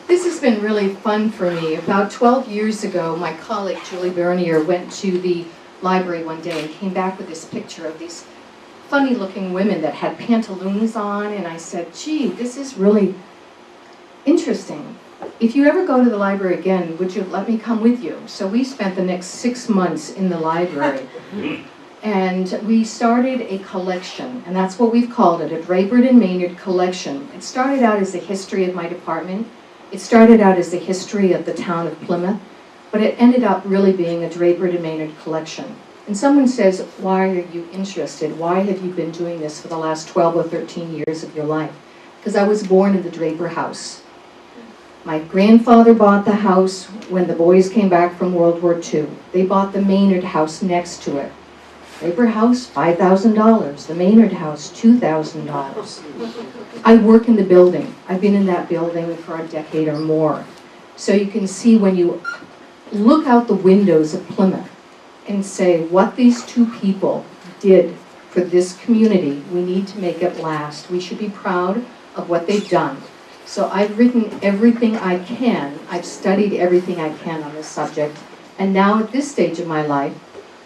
This has been really fun for me. About 12 years ago, my colleague Julie Bernier went to the library one day and came back with this picture of these funny-looking women that had pantaloons on, and I said, gee, this is really interesting. If you ever go to the library again, would you let me come with you? So we spent the next 6 months in the library. And we started a collection, and that's what we've called it, a Draper and Maynard collection. It started out as the history of my department. It started out as the history of the town of Plymouth, but it ended up really being a Draper and Maynard collection. And someone says, why are you interested? Why have you been doing this for the last 12 or 13 years of your life? Because I was born in the Draper house. My grandfather bought the house when the boys came back from World War II. They bought the Maynard house next to it. Draper house, $5,000. The Maynard house, $2,000. I work in the building. I've been in that building for a decade or more. So you can see when you look out the windows of Plymouth and say what these two people did for this community, we need to make it last. We should be proud of what they've done. So I've written everything I can. I've studied everything I can on this subject. And now at this stage of my life,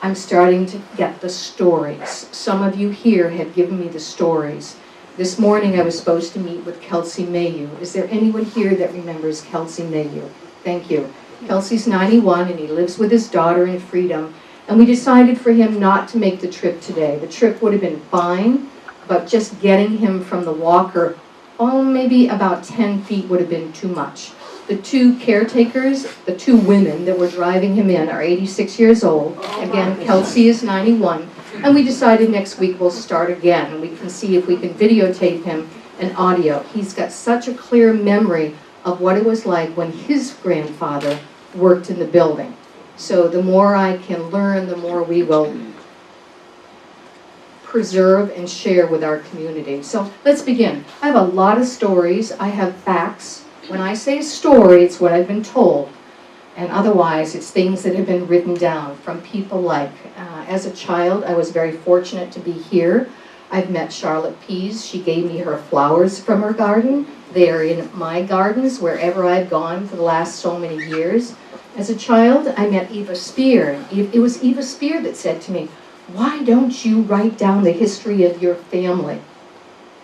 I'm starting to get the stories. Some of you here have given me the stories. This morning I was supposed to meet with Kelsey Mayhew. Is there anyone here that remembers Kelsey Mayhew? Thank you. Kelsey's 91 and he lives with his daughter in Freedom. And we decided for him not to make the trip today. The trip would have been fine, but just getting him from the walker, maybe about 10 feet would have been too much. The two caretakers, the two women that were driving him in are 86 years old. Again, Kelsey is 91. And we decided next week we'll start again. And we can see if we can videotape him and audio. He's got such a clear memory of what it was like when his grandfather worked in the building. So the more I can learn, the more we will preserve and share with our community. So let's begin. I have a lot of stories. I have facts. When I say story, it's what I've been told. And otherwise, it's things that have been written down from people like, as a child, I was very fortunate to be here. I've met Charlotte Pease. She gave me her flowers from her garden. They are in my gardens wherever I've gone for the last so many years. As a child, I met Eva Spear. It was Eva Spear that said to me, why don't you write down the history of your family?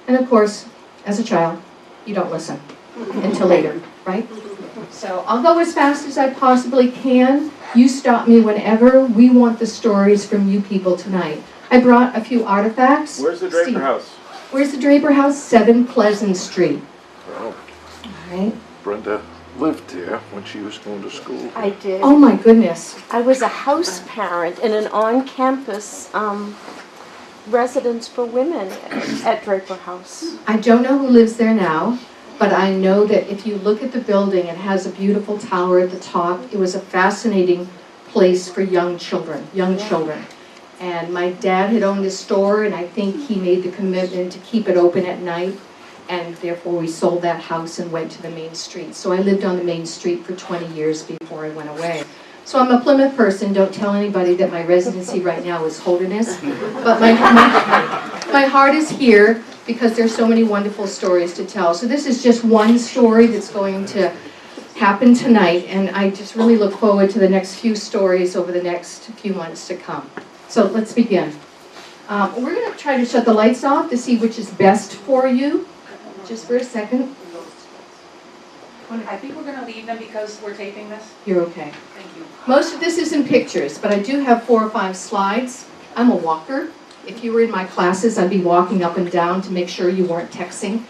And of course, as a child, you don't listen until later, right? So I'll go as fast as I possibly can. You stop me whenever. We want the stories from you people tonight. I brought a few artifacts. Where's the Draper house? Where's the Draper house? 7 Pleasant Street. Oh. All right. Brenda lived there when she was going to school. I did. Oh my goodness. I was a house parent in an on-campus residence for women at Draper House. I don't know who lives there now, but I know that if you look at the building, it has a beautiful tower at the top. It was a fascinating place for young children. And my dad had owned this store, and I think he made the commitment to keep it open at night. And therefore we sold that house and went to the main street. So I lived on the main street for 20 years before I went away. So I'm a Plymouth person. Don't tell anybody that my residency right now is Holderness. But my heart is here because there's so many wonderful stories to tell. So this is just one story that's going to happen tonight. And I just really look forward to the next few stories over the next few months to come. So let's begin. We're going to try to shut the lights off to see which is best for you. Just for a second. I think we're going to leave them because we're taping this. You're okay. Thank you. Most of this is in pictures, but I do have 4 or 5 slides. I'm a walker. If you were in my classes, I'd be walking up and down to make sure you weren't texting.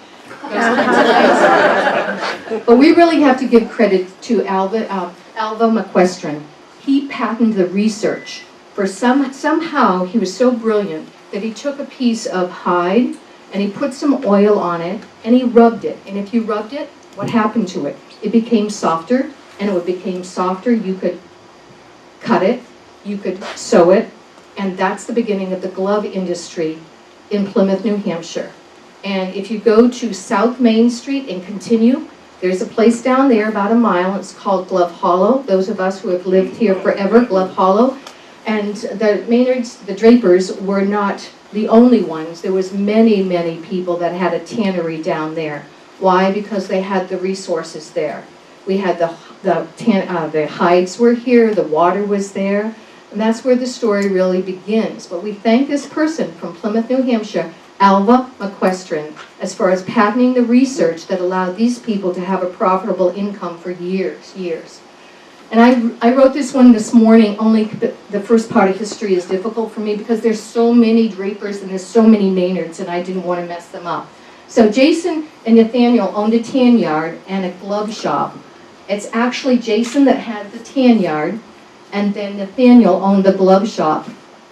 But we really have to give credit to Alva McQuestron. He patented the research. For somehow he was so brilliant that he took a piece of hide and he put some oil on it, and he rubbed it. And if you rubbed it, what happened to it? It became softer, and when it became softer, you could cut it, you could sew it, and that's the beginning of the glove industry in Plymouth, New Hampshire. And if you go to South Main Street and continue, there's a place down there about a mile, it's called Glove Hollow. Those of us who have lived here forever, Glove Hollow. And the Maynards, the Drapers, were not the only ones. There was many, many people that had a tannery down there. Why? Because they had the resources there. We had the hides were here, the water was there, and that's where the story really begins. But we thank this person from Plymouth, New Hampshire, Alva McQuestrin, as far as patenting the research that allowed these people to have a profitable income for years. And I wrote this one this morning, only the first part of history is difficult for me because there's so many Drapers and there's so many Maynards, and I didn't want to mess them up. So Jason and Nathaniel owned a tan yard and a glove shop. It's actually Jason that had the tan yard, and then Nathaniel owned the glove shop,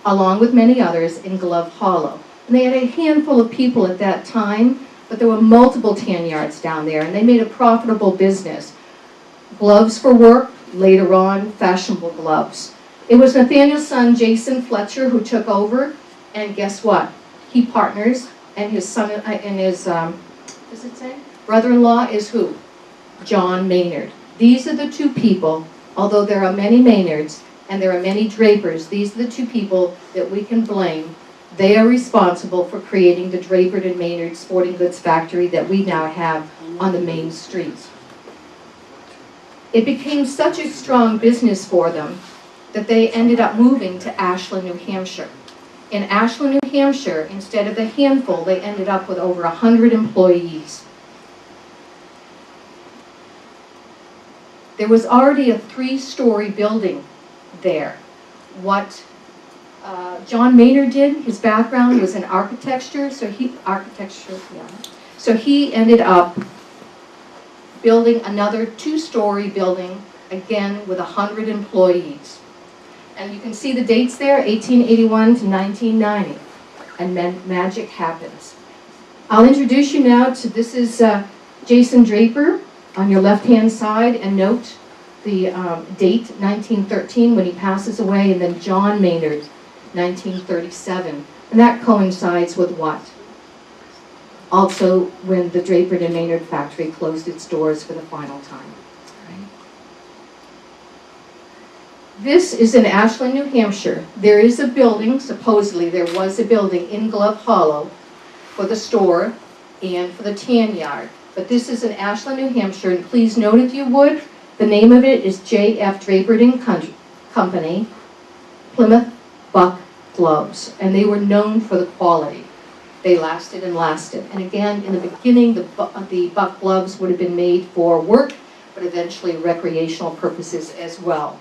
along with many others, in Glove Hollow. And they had a handful of people at that time, but there were multiple tan yards down there, and they made a profitable business. Gloves for work, later on, fashionable gloves. It was Nathaniel's son, Jason Fletcher, who took over, and guess what? He partners, and his son, and his, does it say? Brother-in-law is who? John Maynard. These are the two people, although there are many Maynards, and there are many Drapers, these are the two people that we can blame. They are responsible for creating the Draper and Maynard sporting goods factory that we now have on the main street. It became such a strong business for them that they ended up moving to Ashland, New Hampshire. In Ashland, New Hampshire, instead of the handful, they ended up with over 100 employees. There was already a 3-story building there. What John Maynard did, his background was in architecture, so he ended up building another 2-story building, again with 100 employees. And you can see the dates there, 1881 to 1990, and magic happens. I'll introduce you now to, this is Jason Draper on your left-hand side, and note the date, 1913, when he passes away, and then John Maynard, 1937. And that coincides with what? Also when the Draper and Maynard factory closed its doors for the final time. Right. This is in Ashland, New Hampshire. There is a building, supposedly there was a building in Glove Hollow for the store and for the tan yard. But this is in Ashland, New Hampshire, and please note, if you would, the name of it is J.F. Draper and Company, Plymouth Buck Gloves, and they were known for the quality. They lasted and lasted. And again, in the beginning, the buck gloves would have been made for work, but eventually recreational purposes as well.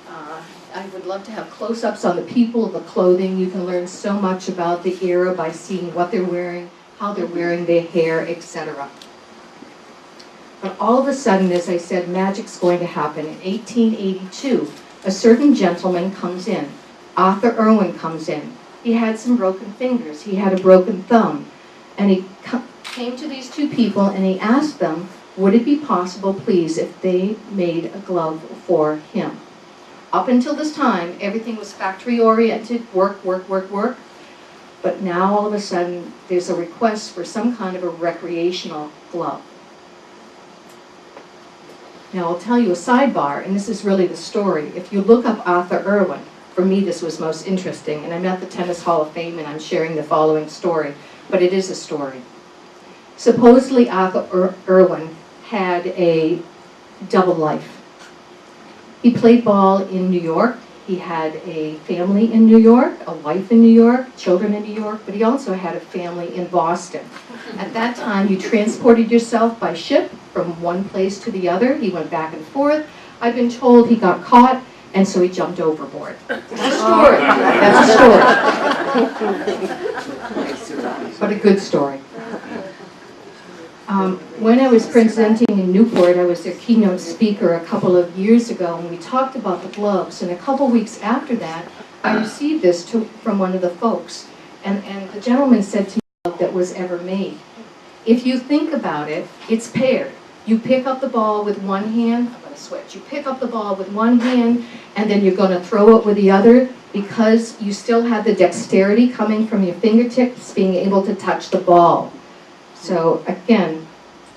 I would love to have close-ups on the people, the clothing. You can learn so much about the era by seeing what they're wearing, how they're wearing their hair, etc. But all of a sudden, as I said, magic's going to happen. In 1882, a certain gentleman comes in. Arthur Irwin comes in. He had some broken fingers. He had a broken thumb. And he came to these two people and he asked them, would it be possible, please, if they made a glove for him? Up until this time, everything was factory-oriented, work. But now, all of a sudden, there's a request for some kind of a recreational glove. Now, I'll tell you a sidebar, and this is really the story. If you look up Arthur Irwin, for me this was most interesting, and I'm at the Tennis Hall of Fame and I'm sharing the following story, but it is a story. Supposedly Arthur Irwin had a double life. He played ball in New York. He had a family in New York, a wife in New York, children in New York, but he also had a family in Boston. At that time, you transported yourself by ship from one place to the other. He went back and forth. I've been told he got caught, and so he jumped overboard. That's a story. That's a story. But a good story. When I was presenting in Newport, I was their keynote speaker a couple of years ago, and we talked about the gloves. And a couple weeks after that, I received this from one of the folks. And the gentleman said to me, that was ever made. If you think about it, it's paired. You pick up the ball with one hand. I'm going to switch. You pick up the ball with one hand, and then you're going to throw it with the other, because you still have the dexterity coming from your fingertips being able to touch the ball. So again,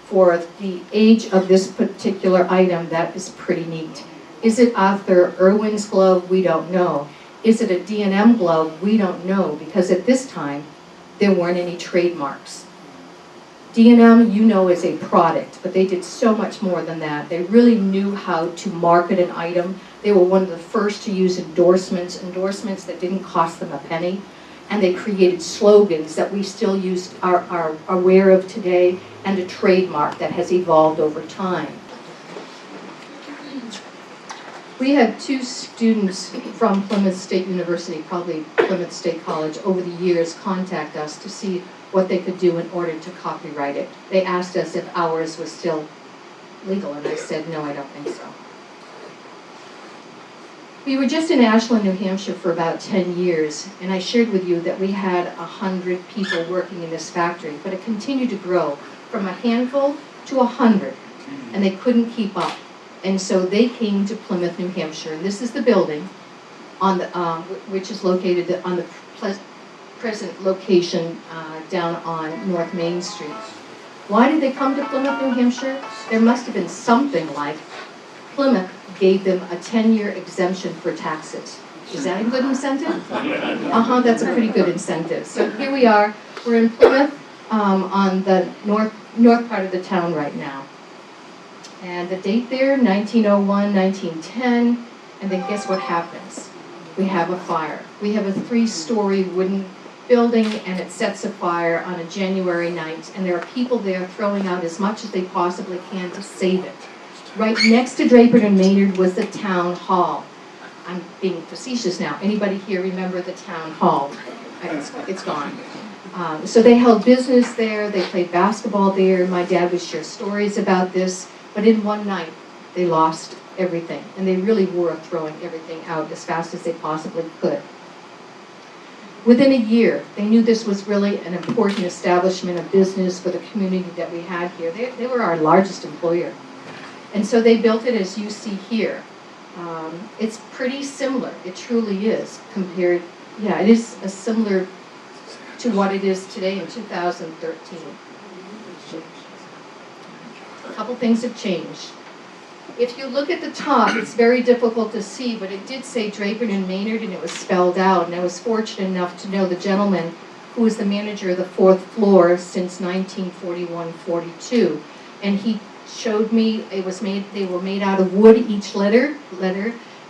for the age of this particular item, that is pretty neat. Is it Arthur Irwin's glove? We don't know. Is it a D&M glove? We don't know, because at this time, there weren't any trademarks. D&M, you know, is a product, but they did so much more than that. They really knew how to market an item. They were one of the first to use endorsements that didn't cost them a penny. And they created slogans that we still use, are aware of today, and a trademark that has evolved over time. We had 2 students from Plymouth State University, probably Plymouth State College, over the years contact us to see what they could do in order to copyright it. They asked us if ours was still legal, and I said, no, I don't think so. We were just in Ashland, New Hampshire for about 10 years, and I shared with you that we had 100 people working in this factory, but it continued to grow from a handful to 100, and they couldn't keep up. And so they came to Plymouth, New Hampshire, and this is the building on the, which is located on the present location down on North Main Street. Why did they come to Plymouth, New Hampshire? There must have been something like Plymouth gave them a 10-year exemption for taxes. Is that a good incentive? That's a pretty good incentive. So here we are. We're in Plymouth on the north part of the town right now. And the date there, 1901, 1910, and then guess what happens? We have a fire. We have a 3-story wooden building, and it sets afire on a January night, and there are people there throwing out as much as they possibly can to save it. Right next to Draper and Maynard was the town hall. I'm being facetious now. Anybody here remember the town hall? It's gone. So they held business there. They played basketball there. My dad would share stories about this. But in one night, they lost everything. And they really were throwing everything out as fast as they possibly could. Within a year, they knew this was really an important establishment of business for the community that we had here. They were our largest employer. And so they built it as you see here. It's pretty similar. It truly is compared, it is similar to what it is today in 2013. A couple things have changed. If you look at the top, it's very difficult to see, but it did say Draper and Maynard, and it was spelled out. And I was fortunate enough to know the gentleman who was the manager of the 4th floor since 1941-42. And he showed me they were made out of wood, each letter,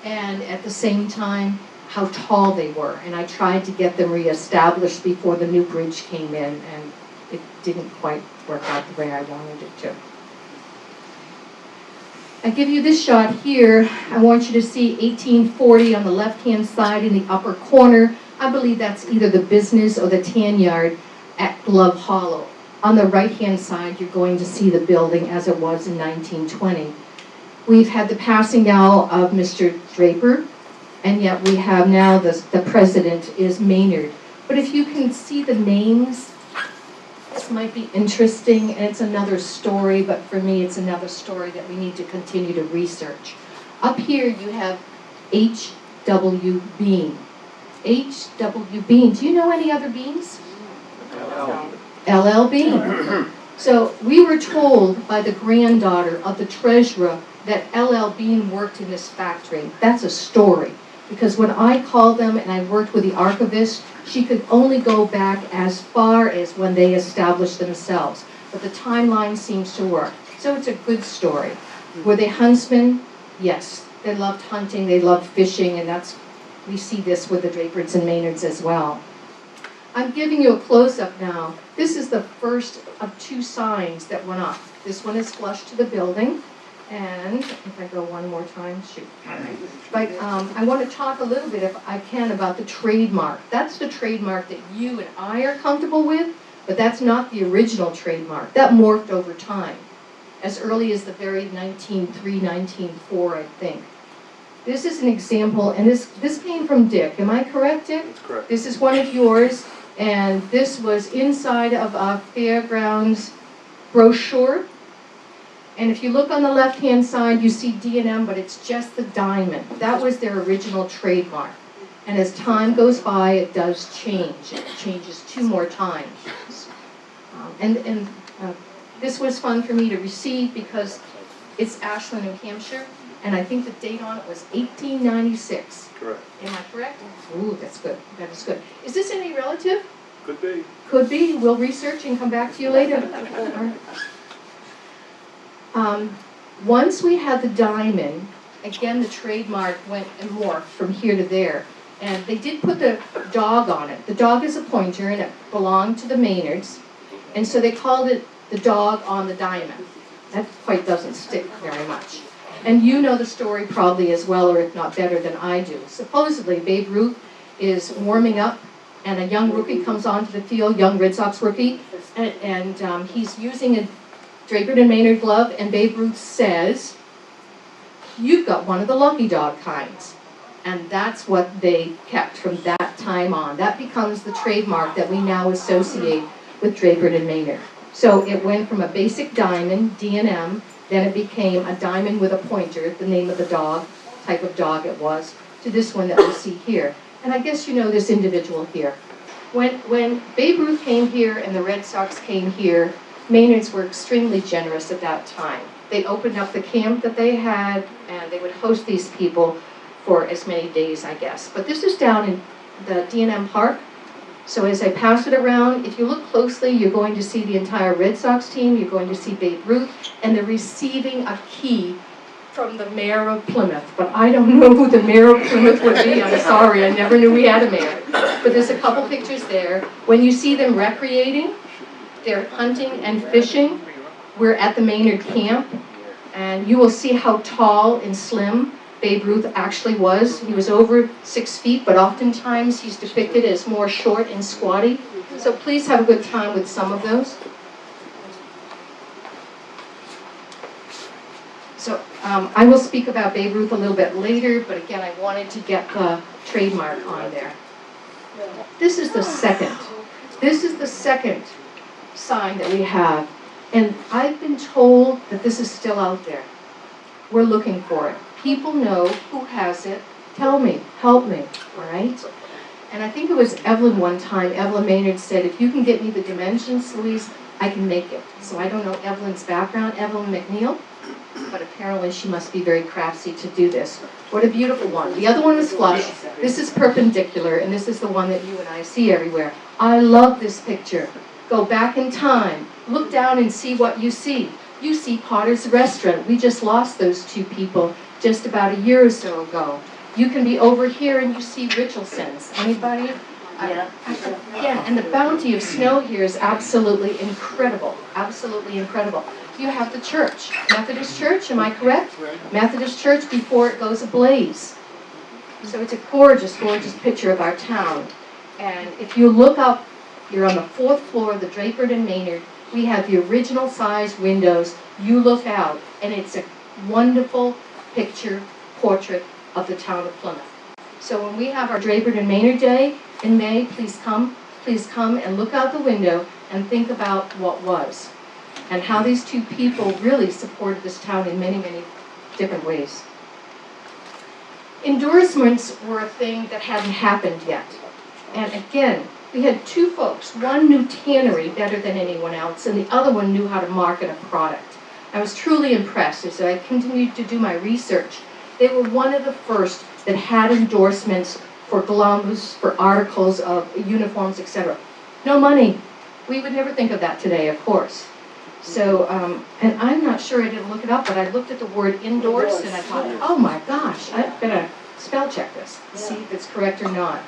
and at the same time, how tall they were. And I tried to get them reestablished before the new bridge came in, and it didn't quite work out the way I wanted it to. I give you this shot here. I want you to see 1840 on the left-hand side in the upper corner. I believe that's either the business or the tan yard at Glove Hollow. On the right-hand side, you're going to see the building as it was in 1920. We've had the passing now of Mr. Draper, and yet we have now the president is Maynard. But if you can see the names, this might be interesting, and it's another story, but for me it's another story that we need to continue to research. Up here you have H.W. Bean. H.W. Bean. Do you know any other Beans? L.L. Bean. So we were told by the granddaughter of the treasurer that L.L. Bean worked in this factory. That's a story. Because when I called them and I worked with the archivist, she could only go back as far as when they established themselves. But the timeline seems to work. So it's a good story. Were they huntsmen? Yes. They loved hunting, they loved fishing, and we see this with the Drapers and Maynards as well. I'm giving you a close-up now. This is the first of 2 signs that went up. This one is flush to the building. And if I go one more time, shoot. But I want to talk a little bit, if I can, about the trademark. That's the trademark that you and I are comfortable with, but that's not the original trademark. That morphed over time, as early as the very 1903, 1904, I think. This is an example, and this came from Dick. Am I correct, Dick? That's correct. This is one of yours, and this was inside of a fairgrounds brochure. And if you look on the left-hand side, you see D&M, but it's just the diamond. That was their original trademark. And as time goes by, it does change. It changes 2 more times. This was fun for me to receive because it's Ashland, New Hampshire, and I think the date on it was 1896. Correct. Am I correct? Ooh, that's good. That is good. Is this any relative? Could be. Could be. We'll research and come back to you later. Once we had the diamond, again, the trademark went and morphed from here to there. And they did put the dog on it. The dog is a pointer, and it belonged to the Maynards. And so they called it the dog on the diamond. That quite doesn't stick very much. And you know the story probably as well, or if not better than I do. Supposedly, Babe Ruth is warming up, and a young rookie comes onto the field, young Red Sox rookie, and he's using a Draper and Maynard glove, and Babe Ruth says, "You've got one of the lucky dog kinds." And that's what they kept from that time on. That becomes the trademark that we now associate with Draper and Maynard. So it went from a basic diamond, D&M, then it became a diamond with a pointer, the name of the dog, type of dog it was, to this one that we see here. And I guess you know this individual here. When Babe Ruth came here and the Red Sox came here, Maynards were extremely generous at that time. They opened up the camp that they had, and they would host these people for as many days, I guess. But this is down in the D&M Park. So as I pass it around, if you look closely, you're going to see the entire Red Sox team, you're going to see Babe Ruth, and they're receiving a key from the mayor of Plymouth. But I don't know who the mayor of Plymouth would be. I'm sorry, I never knew we had a mayor. But there's a couple pictures there. When you see them recreating, they're hunting and fishing. We're at the Maynard camp, and you will see how tall and slim Babe Ruth actually was. He was over 6 feet, but oftentimes he's depicted as more short and squatty. So please have a good time with some of those. So I will speak about Babe Ruth a little bit later, but again, I wanted to get the trademark on there. This is the second. This is the second sign that we have. And I've been told that this is still out there. We're looking for it. People know who has it. Tell me, help me, all right? And I think it was Evelyn one time, Evelyn Maynard said, if you can get me the dimensions, Louise, I can make it. So I don't know Evelyn's background, Evelyn McNeil, but apparently she must be very crafty to do this. What a beautiful one. The other one is flush. This is perpendicular, and this is the one that you and I see everywhere. I love this picture. Go back in time. Look down and see what you see. You see Potter's Restaurant. We just lost those two people just about a year or so ago. You can be over here and you see Richardson's. Anybody? Yeah. Yeah, and the bounty of snow here is absolutely incredible. Absolutely incredible. You have the church. Methodist Church, am I correct? Methodist Church before it goes ablaze. So it's a gorgeous, gorgeous picture of our town. And if you look up, you're on the 4th floor of the Draper and Maynard. We have the original size windows. You look out, and it's a wonderful picture, portrait of the town of Plymouth. So when we have our Draper and Maynard Day in May, please come and look out the window and think about what was and how these two people really supported this town in many, many different ways. Endorsements were a thing that hadn't happened yet. And again, we had two folks. One knew tannery better than anyone else, and the other one knew how to market a product. I was truly impressed as I continued to do my research. They were one of the first that had endorsements for gloves, for articles of uniforms, etc. No money. We would never think of that today, of course. So, and I'm not sure, I didn't look it up, but I looked at the word endorse and I thought, oh my gosh, I better spell check this, see if it's correct or not.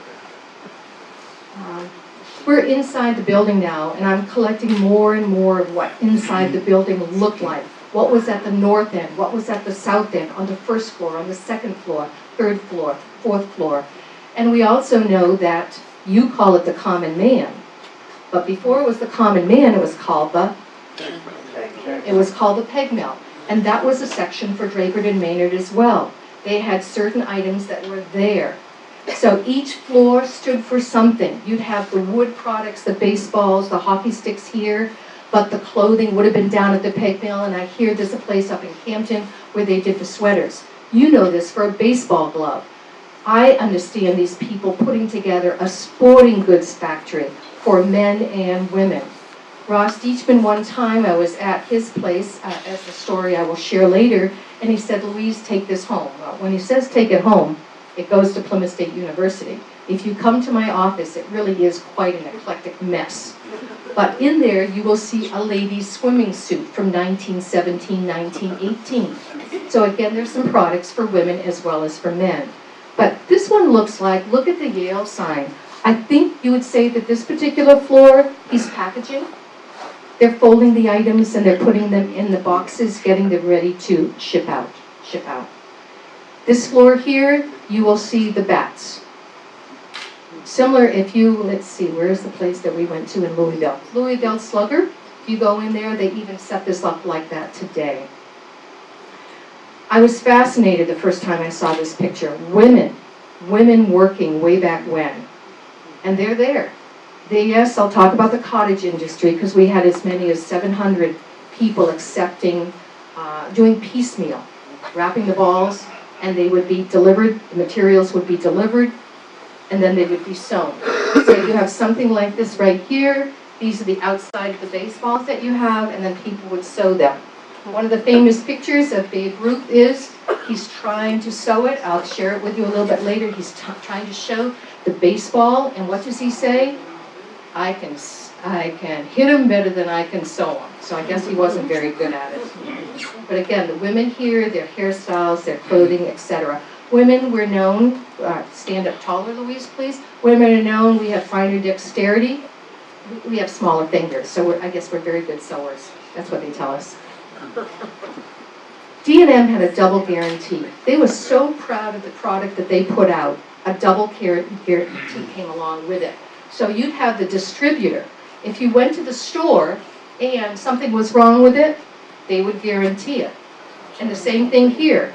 We're inside the building now, and I'm collecting more and more of what inside the building looked like. What was at the north end, what was at the south end, on the 1st floor, on the 2nd floor, 3rd floor, 4th floor. And we also know that you call it the common man. But before it was the common man, it was called the peg mill. And that was a section for Draper and Maynard as well. They had certain items that were there. So each floor stood for something. You'd have the wood products, the baseballs, the hockey sticks here, but the clothing would have been down at the peg mill, and I hear there's a place up in Hampton where they did the sweaters. You know this for a baseball glove. I understand these people putting together a sporting goods factory for men and women. Ross Deachman, one time I was at his place, as a story I will share later, and he said, Louise, take this home. Well, when he says take it home, it goes to Plymouth State University, If you come to my office, it really is quite an eclectic mess. But in there, you will see a lady's swimming suit from 1917, 1918. So again, there's some products for women as well as for men. But this one looks like, look at the Yale sign. I think you would say that this particular floor, he's packaging. They're folding the items and they're putting them in the boxes, getting them ready to ship out. This floor here, you will see the bats. Similar if you, let's see, where's the place that we went to in Louisville? Louisville Slugger. If you go in there, they even set this up like that today. I was fascinated the first time I saw this picture. Women working way back when. And they're there. Yes, I'll talk about the cottage industry because we had as many as 700 people accepting, doing piecemeal, wrapping the balls, and they would be delivered, the materials would be delivered, and then they would be sewn. So you have something like this right here. These are the outside of the baseballs that you have, and then people would sew them. One of the famous pictures of Babe Ruth is, he's trying to sew it. I'll share it with you a little bit later. He's trying to show the baseball, and what does he say? I can hit him better than I can sew him. So I guess he wasn't very good at it. But again, the women here, their hairstyles, their clothing, etc. Women were known, stand up taller, Louise, please. Women are known, we have finer dexterity. We have smaller fingers, so I guess we're very good sewers. That's what they tell us. D&M had a double guarantee. They were so proud of the product that they put out. A double guarantee came along with it. So you'd have the distributor. If you went to the store and something was wrong with it, they would guarantee it. And the same thing here.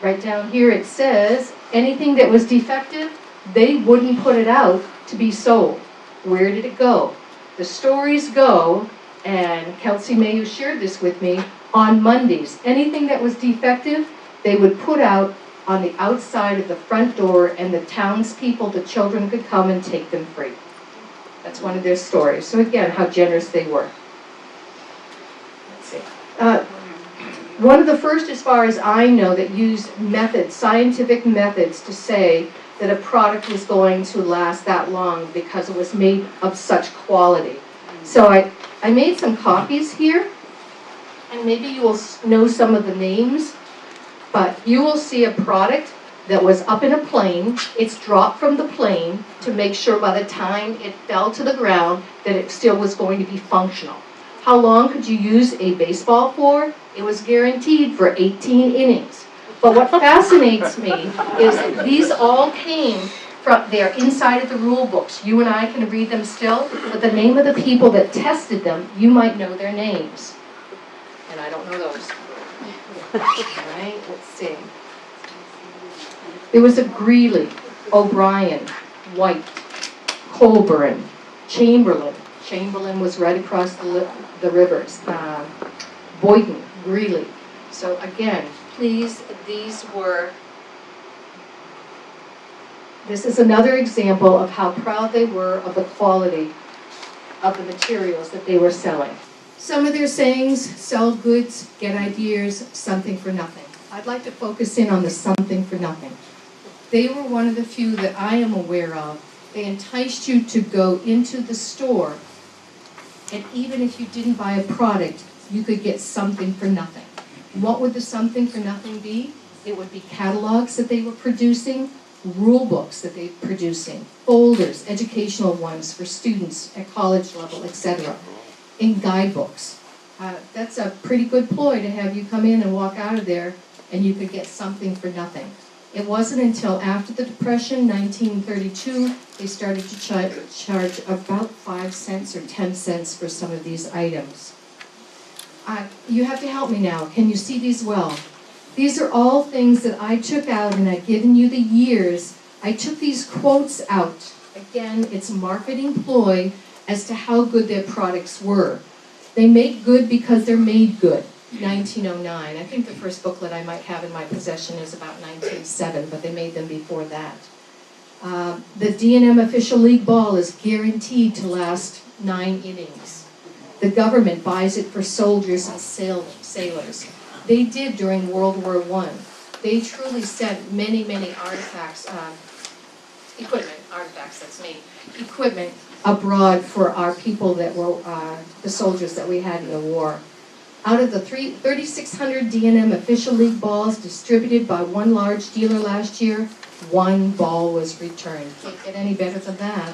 Right down here it says, anything that was defective, they wouldn't put it out to be sold. Where did it go? The stories go, and Kelsey Mayu shared this with me, on Mondays. Anything that was defective, they would put out on the outside of the front door, and the townspeople, the children could come and take them free. That's one of their stories. So again, how generous they were. Let's see. One of the first, as far as I know, that used methods, scientific methods, to say that a product was going to last that long because it was made of such quality. So I made some copies here, and maybe you will know some of the names, but you will see a product that was up in a plane. It's dropped from the plane to make sure by the time it fell to the ground that it still was going to be functional. How long could you use a baseball for? It was guaranteed for 18 innings. But what fascinates me is these all came from, they're inside of the rule books. You and I can read them still, but the name of the people that tested them, you might know their names. And I don't know those. All right, let's see. There was a Greeley, O'Brien, White, Colburn, Chamberlain. Chamberlain was right across the rivers. Boynton, Greeley. So again, please, this is another example of how proud they were of the quality of the materials that they were selling. Some of their sayings: sell goods, get ideas, something for nothing. I'd like to focus in on the something for nothing. They were one of the few that I am aware of. They enticed you to go into the store, and even if you didn't buy a product, you could get something for nothing. What would the something for nothing be? It would be catalogs that they were producing, rule books that they were producing, folders, educational ones for students at college level, etc., and guidebooks. That's a pretty good ploy to have you come in and walk out of there and you could get something for nothing. It wasn't until after the Depression, 1932, they started to charge about 5 cents or 10 cents for some of these items. You have to help me now. Can you see these well? These are all things that I took out, and I've given you the years. I took these quotes out. Again, it's a marketing ploy as to how good their products were. They make good because they're made good. 1909. I think the first booklet I might have in my possession is about 1907, but they made them before that. The D&M Official League Ball is guaranteed to last 9 innings. The government buys it for soldiers and sailors. They did during World War I. They truly sent many, many artifacts, equipment, artifacts, that's me, equipment abroad for our people that were, the soldiers that we had in the war. Out of the 3,600 D&M official league balls distributed by one large dealer last year, one ball was returned. Can't get any better than that.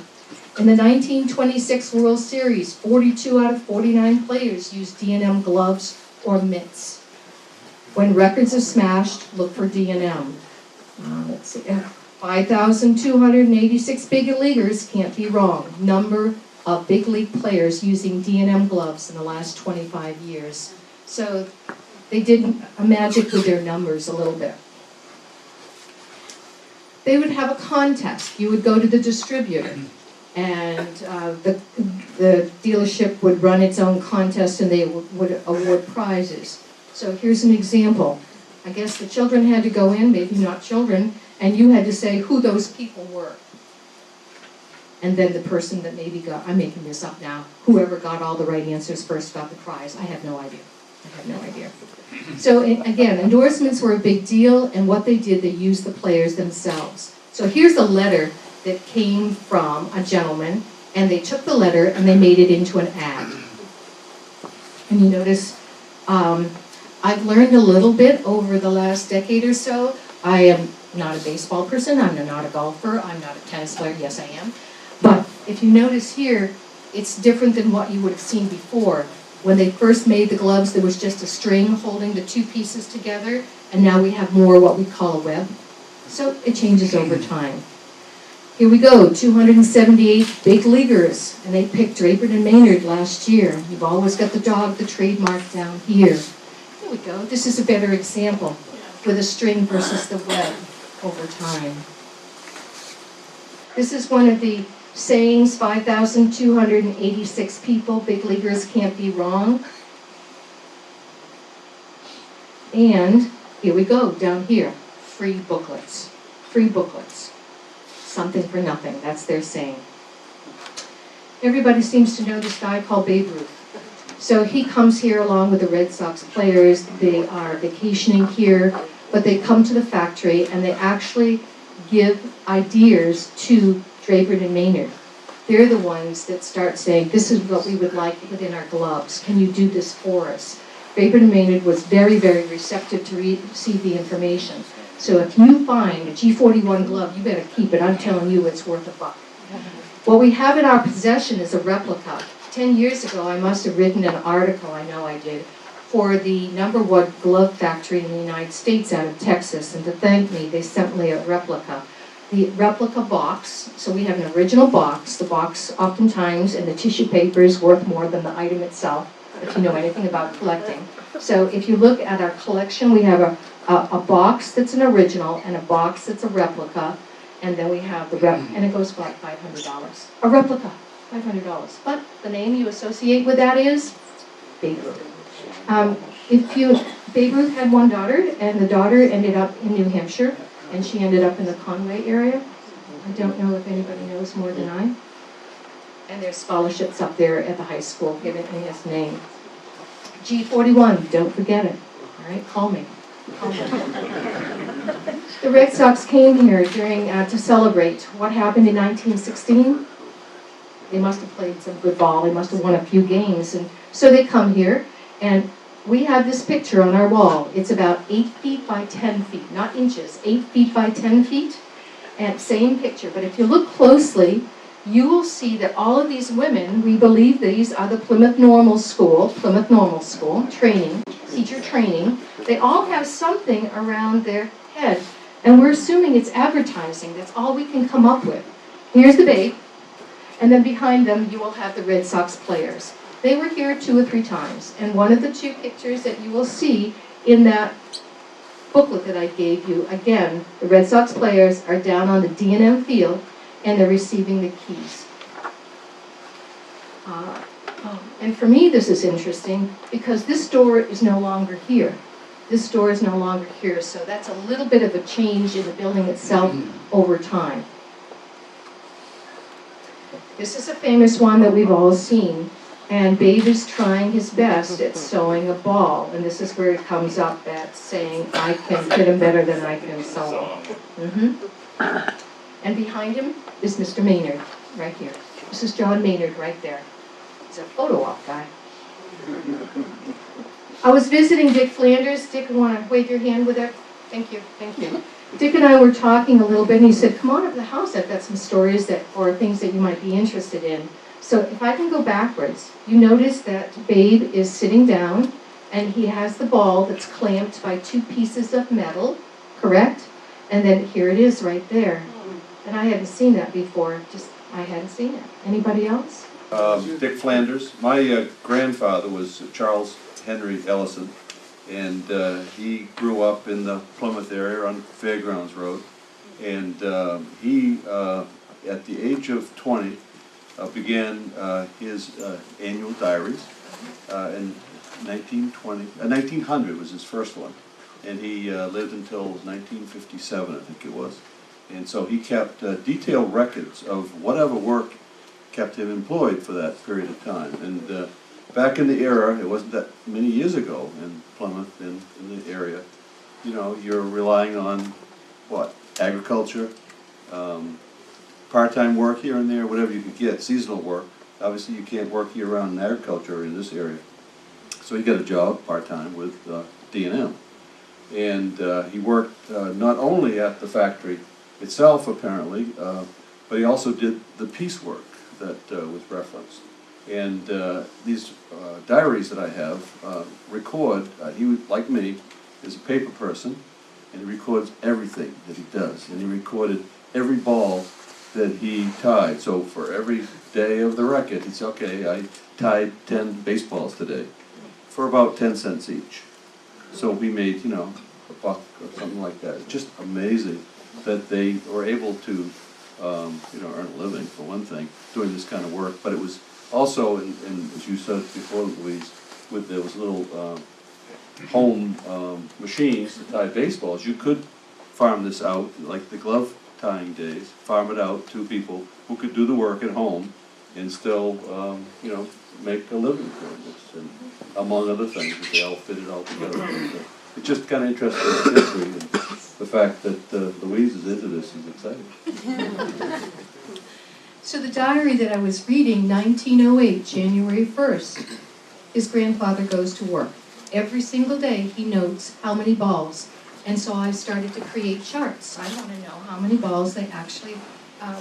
In the 1926 World Series, 42 out of 49 players used D&M gloves or mitts. When records are smashed, look for D&M. Let's see, 5,286 big leaguers, can't be wrong. Number of big league players using D&M gloves in the last 25 years. So they did a magic with their numbers a little bit. They would have a contest. You would go to the distributor, and the dealership would run its own contest, and they would award prizes. So here's an example. I guess the children had to go in, maybe not children, and you had to say who those people were. And then the person that maybe got, I'm making this up now, whoever got all the right answers first got the prize. I have no idea. I have no idea. So again, endorsements were a big deal, and what they did, they used the players themselves. So here's a letter that came from a gentleman, and they took the letter and they made it into an ad. And you notice, I've learned a little bit over the last decade or so. I am not a baseball person, I'm not a golfer, I'm not a tennis player, yes I am. But if you notice here, it's different than what you would have seen before. When they first made the gloves, there was just a string holding the two pieces together, and now we have more what we call a web. So it changes over time. Here we go, 278 big leaguers, and they picked Draper and Maynard last year. You've always got the dog, the trademark down here. Here we go, this is a better example with a string versus the web over time. This is one of the sayings, 5,286 people, big leaguers can't be wrong. And here we go, down here, free booklets. Free booklets. Something for nothing, that's their saying. Everybody seems to know this guy called Babe Ruth. So he comes here along with the Red Sox players. They are vacationing here, but they come to the factory and they actually give ideas to Draper and Maynard. They're the ones that start saying, this is what we would like within our gloves. Can you do this for us? Draper and Maynard was very, very receptive to receive the information. So if you find a G41 glove, you better keep it. I'm telling you, it's worth $1. What we have in our possession is a replica. 10 years ago, I must have written an article, I know I did, for the #1 glove factory in the United States out of Texas. And to thank me, they sent me a replica. The replica box, so we have an original box. The box oftentimes and the tissue paper is worth more than the item itself, if you know anything about collecting. So if you look at our collection, we have a box that's an original and a box that's a replica, and then we have the and it goes for like $500. A replica, $500. But the name you associate with that is Babe Ruth. Babe Ruth had one daughter, and the daughter ended up in New Hampshire, and she ended up in the Conway area. I don't know if anybody knows more than I. And there's scholarships up there at the high school given in his name. G41, don't forget it. All right, call me. The Red Sox came here to celebrate. What happened in 1916? They must have played some good ball. They must have won a few games. And so they come here, and we have this picture on our wall. It's about 8 feet by 10 feet, not inches, 8 feet by 10 feet, and same picture. But if you look closely, you will see that all of these women, we believe these are the Plymouth Normal School training, teacher training. They all have something around their head, and we're assuming it's advertising. That's all we can come up with. Here's the babe, and then behind them you will have the Red Sox players. They were here 2 or 3 times, and one of the 2 pictures that you will see in that booklet that I gave you, again, the Red Sox players are down on the D&M field, and they're receiving the keys. And for me, this is interesting, because this door is no longer here. This door is no longer here, so that's a little bit of a change in the building itself over time. This is a famous one that we've all seen. And Babe is trying his best at sewing a ball. And this is where it comes up, that saying, I can fit him better than I can sew him. And behind him is Mr. Maynard, right here. This is John Maynard right there. He's a photo op guy. I was visiting Dick Flanders. Dick, you want to wave your hand with it? Thank you, thank you. Dick and I were talking a little bit, and he said, come on up to the house. I've got some stories or things that you might be interested in. So if I can go backwards, you notice that Babe is sitting down, and he has the ball that's clamped by 2 pieces of metal, correct? And then here it is right there. And I hadn't seen that before, I hadn't seen it. Anybody else? Dick Flanders. My grandfather was Charles Henry Ellison, and he grew up in the Plymouth area on Fairgrounds Road. And he, at the age of 20, began his annual diaries. In 1900 was his first one, and he lived until 1957, I think it was. And so he kept detailed records of whatever work kept him employed for that period of time. And back in the era, it wasn't that many years ago in Plymouth, in the area, you know, you're relying on what? Agriculture, part-time work here and there, whatever you could get, seasonal work. Obviously you can't work year-round in agriculture in this area. So he got a job part-time with D&M. And he worked not only at the factory itself, apparently, but he also did the piecework that was referenced. And these diaries that I have record, he would, like me, is a paper person, and he records everything that he does. And he recorded every ball that he tied. So for every day of the record, he'd say, okay, I tied 10 baseballs today for about 10 cents each. So we made, you know, $1 or something like that. It's just amazing that they were able to, you know, earn a living, for one thing, doing this kind of work. But it was also, and as you said before, Louise, with those little home machines to tie baseballs, you could farm this out, like the glove tying days, farm it out to people who could do the work at home and still, you know, make a living doing this, and among other things, that they all fit it all together. It's just kind of interesting history, and the fact that Louise is into this is exciting. So the diary that I was reading, 1908, January 1st, his grandfather goes to work. Every single day he notes how many balls. And so I started to create charts. I want to know how many balls they actually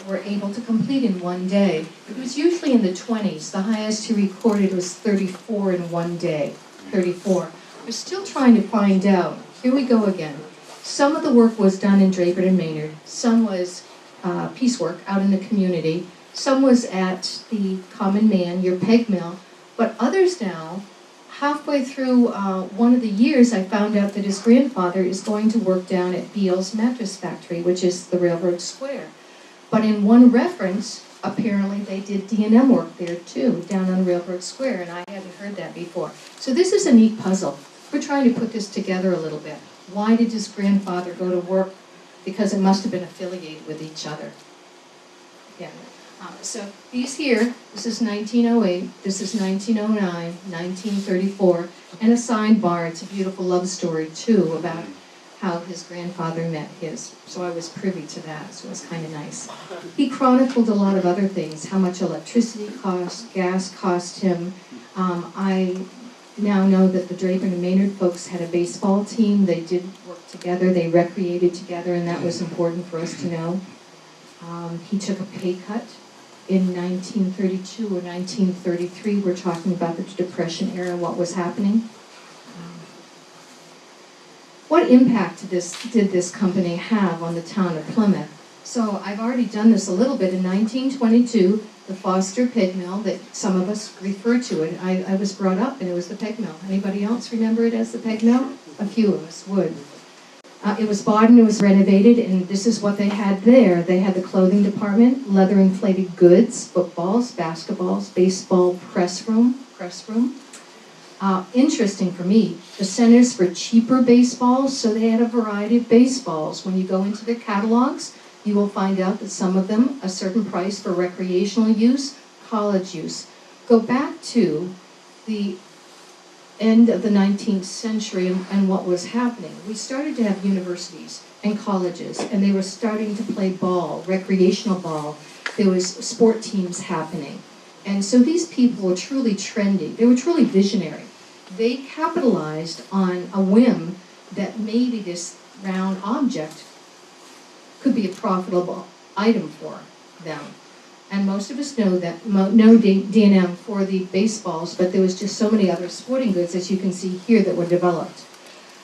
were able to complete in one day. It was usually in the 20s. The highest he recorded was 34 in one day, 34. We're still trying to find out. Here we go again. Some of the work was done in Draper and Maynard. Some was piecework out in the community. Some was at the Common Man, your peg mill. But others now, halfway through one of the years, I found out that his grandfather is going to work down at Beale's Mattress Factory, which is the Railroad Square. But in one reference, apparently they did D&M work there too, down on Railroad Square, and I hadn't heard that before. So this is a neat puzzle. We're trying to put this together a little bit. Why did his grandfather go to work? Because it must have been affiliated with each other. Yeah. So these here, this is 1908, this is 1909, 1934, and a sidebar. It's a beautiful love story too about how his grandfather met his. So I was privy to that, so it was kind of nice. He chronicled a lot of other things, how much electricity cost, gas cost him. I now know that the Draper and Maynard folks had a baseball team. They did work together, they recreated together, and that was important for us to know. He took a pay cut in 1932 or 1933. We're talking about the Depression era, what was happening. What impact did this company have on the town of Plymouth? So I've already done this a little bit. In 1922, the Foster Pig Mill, that some of us refer to it, I was brought up and it was the pig mill. Anybody else remember it as the pig mill? A few of us would. It was bought and it was renovated, and this is what they had there. They had the clothing department, leather inflated goods, footballs, basketballs, baseball press room. Interesting for me, the centers for cheaper baseballs, so they had a variety of baseballs. When you go into their catalogs, you will find out that some of them, a certain price for recreational use, college use. Go back to the end of the 19th century and what was happening. We started to have universities, and colleges, and they were starting to play ball, recreational ball. There was sport teams happening. And so these people were truly trendy. They were truly visionary. They capitalized on a whim that maybe this round object could be a profitable item for them. And most of us know that no D&M for the baseballs, but there was just so many other sporting goods, as you can see here, that were developed.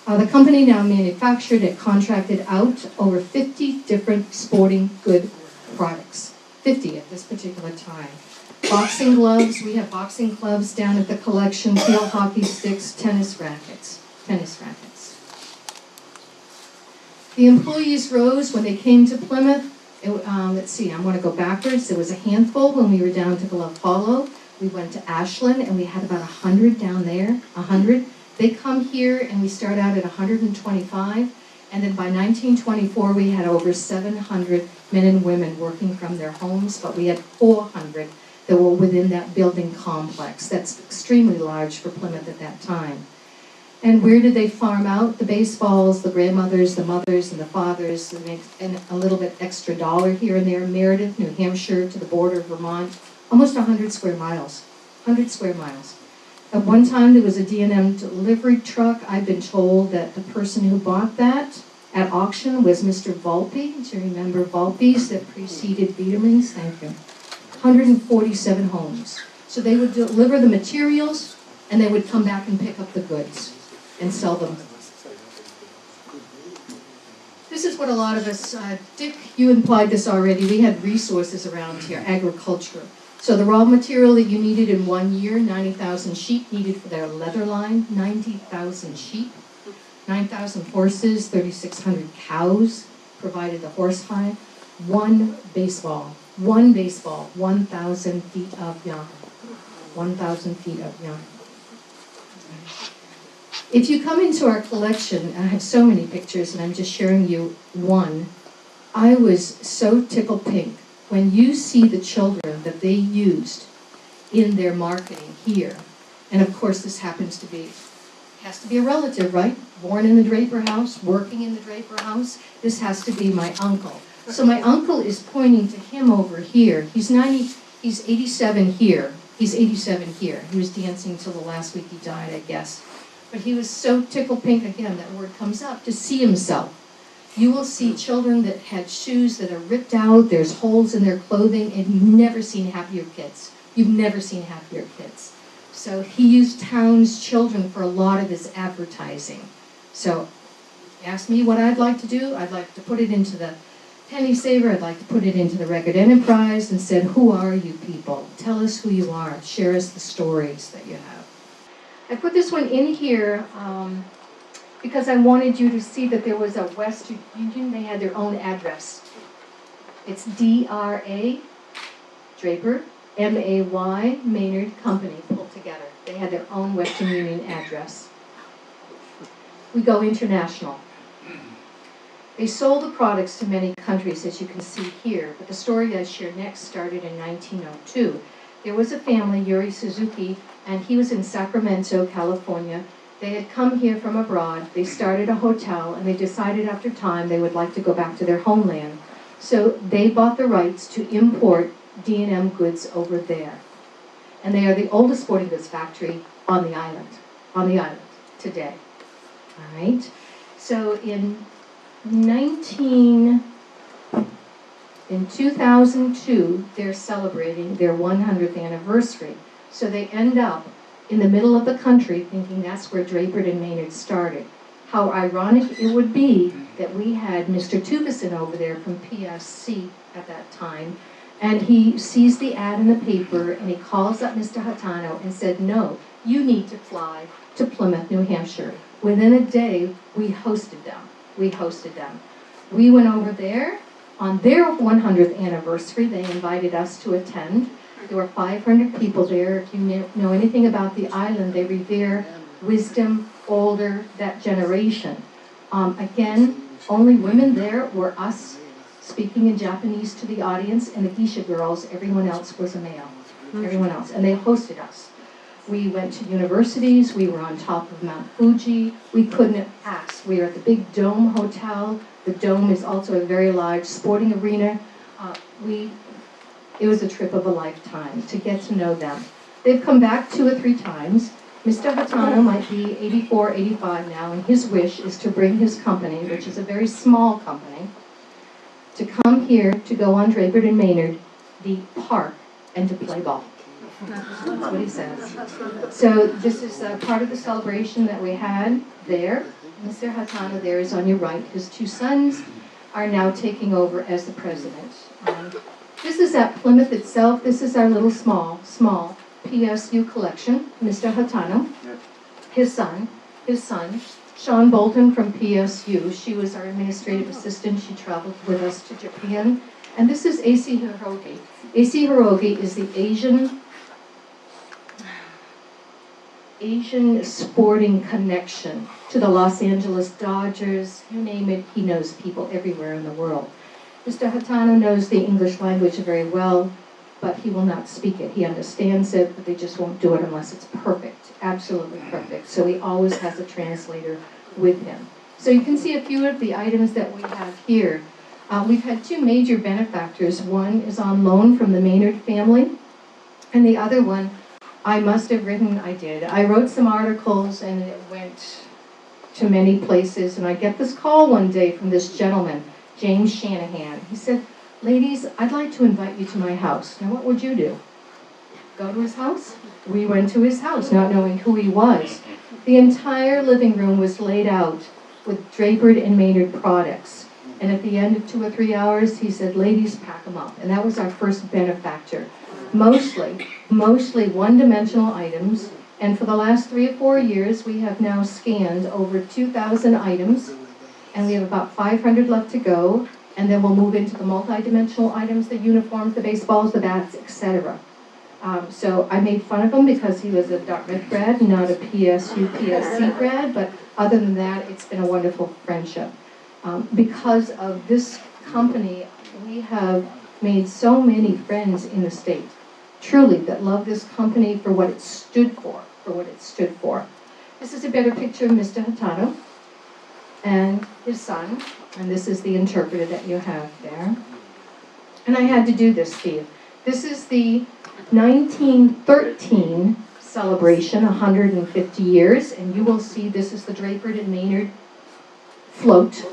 The company now manufactured and contracted out over 50 different sporting good products. 50 at this particular time. Boxing gloves, we have boxing gloves down at the collection, field hockey sticks, tennis rackets. The employees rose when they came to Plymouth. Let's see, I want to go backwards. There was a handful when we were down to Glove Hollow. We went to Ashland, and we had about 100 down there, 100. They come here, and we start out at 125, and then by 1924, we had over 700 men and women working from their homes, but we had 400 that were within that building complex. That's extremely large for Plymouth at that time. And where did they farm out? The baseballs, the grandmothers, the mothers, and the fathers, and a little bit extra dollar here and there. Meredith, New Hampshire, to the border of Vermont, almost 100 square miles. 100 square miles. At one time, there was a D&M delivery truck. I've been told that the person who bought that at auction was Mr. Volpe. Do you remember Volpe's that preceded Biederman's? Thank you. 147 homes. So they would deliver the materials, and they would come back and pick up the goods and sell them. This is what a lot of us, Dick, you implied this already, we had resources around here, agriculture. So the raw material that you needed in 1 year, 90,000 sheep needed for their leather line, 90,000 sheep, 9,000 horses, 3,600 cows provided the horse hide, one baseball, 1,000 feet of yarn, 1,000 feet of yarn. If you come into our collection, and I have so many pictures, and I'm just sharing you one, I was so tickled pink when you see the children that they used in their marketing here. And of course, this has to be a relative, right? Born in the Draper house, working in the Draper house. This has to be my uncle. So my uncle is pointing to him over here. He's 87 here. He's 87 here. He was dancing till the last week he died, I guess. But he was so tickled pink, again, that word comes up, to see himself. You will see children that had shoes that are ripped out, there's holes in their clothing, and you've never seen happier kids. You've never seen happier kids. So he used towns, children for a lot of his advertising. So ask me what I'd like to do. I'd like to put it into the Penny Saver, I'd like to put it into the Record Enterprise and said, who are you people? Tell us who you are. Share us the stories that you have. I put this one in here because I wanted you to see that there was a Western Union. They had their own address. It's DRA, Draper, MAY, Maynard Company, pulled together. They had their own Western Union address. We go international. They sold the products to many countries, as you can see here, but the story I share next started in 1902. There was a family, Yuri Suzuki, and he was in Sacramento, California. They had come here from abroad. They started a hotel, and they decided after time they would like to go back to their homeland. So they bought the rights to import D&M goods over there. And they are the oldest sporting goods factory on the island today. All right? So in 2002, they're celebrating their 100th anniversary. So they end up in the middle of the country thinking that's where Draper and Maynard started. How ironic it would be that we had Mr. Tuvison over there from PSC at that time, and he sees the ad in the paper and he calls up Mr. Hatano and said, no, you need to fly to Plymouth, New Hampshire. Within a day, we hosted them. We went over there. On their 100th anniversary, they invited us to attend. There were 500 people there. If you know anything about the island, they revere wisdom, older, that generation. Again, only women there were us speaking in Japanese to the audience and the geisha girls. Everyone else was a male. Everyone else. And they hosted us. We went to universities, we were on top of Mount Fuji, we couldn't have asked. We were at the Big Dome Hotel. The Dome is also a very large sporting arena. It was a trip of a lifetime to get to know them. They've come back 2 or 3 times. Mr. Hatano might be 84, 85 now, and his wish is to bring his company, which is a very small company, to come here to go on Draper and Maynard, the park, and to play ball. That's what he says. So this is part of the celebration that we had there. Mr. Hatano there is on your right. His 2 sons are now taking over as the president. This is at Plymouth itself. This is our little small PSU collection. Mr. Hatano, his son, Sean Bolton from PSU. She was our administrative assistant. She traveled with us to Japan. And this is A.C. Hirogi. A.C. Hirogi is the Asian sporting connection to the Los Angeles Dodgers. You name it, he knows people everywhere in the world. Mr. Hatano knows the English language very well, but he will not speak it. He understands it, but they just won't do it unless it's perfect, absolutely perfect. So he always has a translator with him. So you can see a few of the items that we have here. We've had 2 major benefactors. One is on loan from the Maynard family, and the other one I must have written, I did. I wrote some articles and it went to many places, and I get this call one day from this gentleman, James Shanahan. He said, "Ladies, I'd like to invite you to my house." Now what would you do? Go to his house? We went to his house, not knowing who he was. The entire living room was laid out with Draper and Maynard products. And at the end of 2 or 3 hours, he said, "Ladies, pack them up." And that was our first benefactor. Mostly one-dimensional items. And for the last 3 or 4 years, we have now scanned over 2,000 items. And we have about 500 left to go. And then we'll move into the multi-dimensional items, the uniforms, the baseballs, the bats, etc. So I made fun of him because he was a Dartmouth grad, not a PSU, PSC grad. But other than that, it's been a wonderful friendship. Because of this company, we have made so many friends in the state, truly, that love this company for what it stood for, This is a better picture of Mr. Hatano and his son, and this is the interpreter that you have there. And I had to do this, Steve. This is the 1913 celebration, 150 years, and you will see this is the Draper and Maynard float.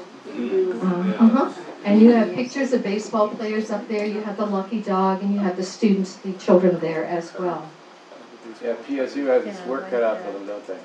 And you have pictures of baseball players up there, you have the lucky dog, and you have the students, the children there as well. Yeah, PSU has its work cut out for them, don't they?